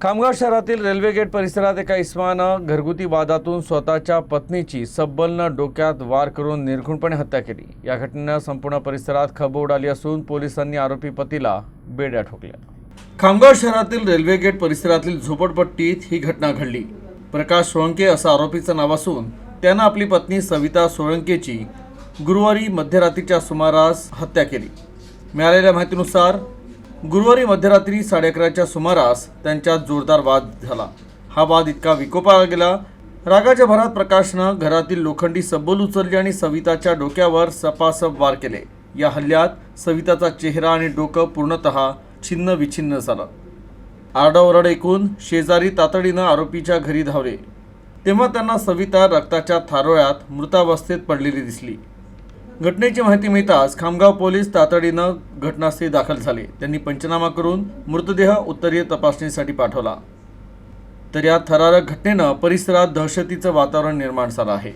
खामगाव शहरातील railway gate परिसरात एका इसमानं घरगुती वादातून स्वतःच्या पत्नीची सब्बलनं डोक्यात वार करून निर्घृणपणे हत्या केली। या घटनेनं संपूर्ण परिसरात खळबळ उडाली असून पोलिसांनी आरोपी पतीला बेड्या ठोकल्या। खामगाव शहरातील रेल्वे गेट परिसरातील झोपडपट्टीत ही घटना घडली। प्रकाश सोळंके असं आरोपीचं नाव असून त्यानं आपली पत्नी सविता सोळंकेची गुरुवारी मध्यरात्रीच्या सुमारास हत्या केली। मिळालेल्या माहितीनुसार गुरुवारी मध्यरात्री 11:30च्या सुमारास त्यांच्यात जोरदार वाद झाला। हा वाद इतका विकोपाला गेला। रागाच्या भरात प्रकाशनं घरातील लोखंडी सब्बल उचलली आणि सविताच्या डोक्यावर सपासप वार केले। या हल्ल्यात सविताचा चेहरा आणि डोकं पूर्णतः छिन्न विछिन्न झालं। आरडाओरड ऐकून शेजारी तातडीनं आरोपीच्या घरी धावले, तेव्हा त्यांना सविता रक्ताच्या थारोळ्यात मृतावस्थेत पडलेली दिसली। घटनेची माहिती मिळताच खामगाव पोलीस तातडीनं घटनास्थळी दाखल झाले। त्यांनी पंचनामा करून मृतदेह उत्तरीय तपासणीसाठी पाठवला। तर या थरारक घटनेनं परिसरात दहशतीचं वातावरण निर्माण झालं आहे।